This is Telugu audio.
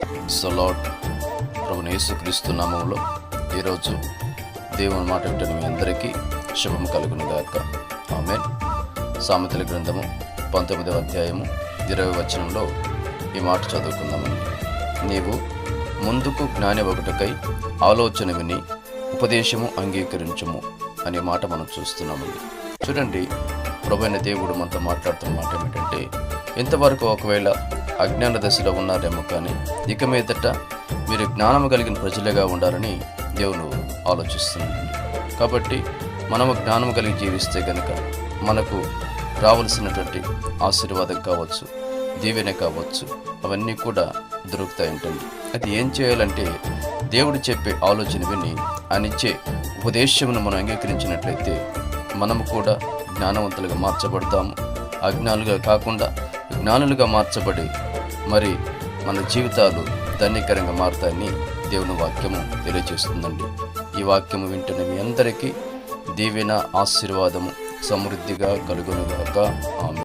లార్డ్ ప్రభువైన యేసుక్రీస్తు నామములో ఈరోజు దేవుని మాట వింటున్న మీ అందరికీ శుభం కలుగును గాక. ఆమేన్. సామెతల గ్రంథము 19వ అధ్యాయము 20వ వచనంలో ఈ మాట చదువుకుందామండి. నీవు ముందుకు జ్ఞాని ఒకటికై ఆలోచన విని ఉపదేశము అంగీకరించుము అనే మాట మనం చూస్తున్నామండి. చూడండి, ప్రభువైన దేవుడు మనతో మాట్లాడుతున్న మాట ఏమిటంటే, ఇంతవరకు ఒకవేళ అజ్ఞాన దశలో ఉన్నారేమో, కానీ ఇక మీదట మీరు జ్ఞానము కలిగిన ప్రజలుగా ఉండాలని దేవుడు ఆలోచిస్తున్నాడు. కాబట్టి మనము జ్ఞానము కలిగి జీవిస్తే కనుక మనకు రావాల్సినటువంటి ఆశీర్వాదం కావచ్చు, దీవెన కావచ్చు, అవన్నీ కూడా దొరుకుతాయి ఉంటుంది. అది ఏం చేయాలంటే, దేవుడు చెప్పే ఆలోచన విని ఆయన ఇచ్చే ఉపదేశమును మనం అంగీకరించినట్లయితే మనము కూడా జ్ఞానవంతులుగా మార్చబడతాము. అజ్ఞానులుగా కాకుండా జ్ఞానులుగా మార్చబడి మరి మన జీవితాలు ధన్యకరంగా మారుతాయని దేవుని వాక్యము తెలియజేస్తుందండి. ఈ వాక్యము వింటున్న మీ అందరికీ దీవెన, ఆశీర్వాదము సమృద్ధిగా కలుగునుగాక. ఆమేన్.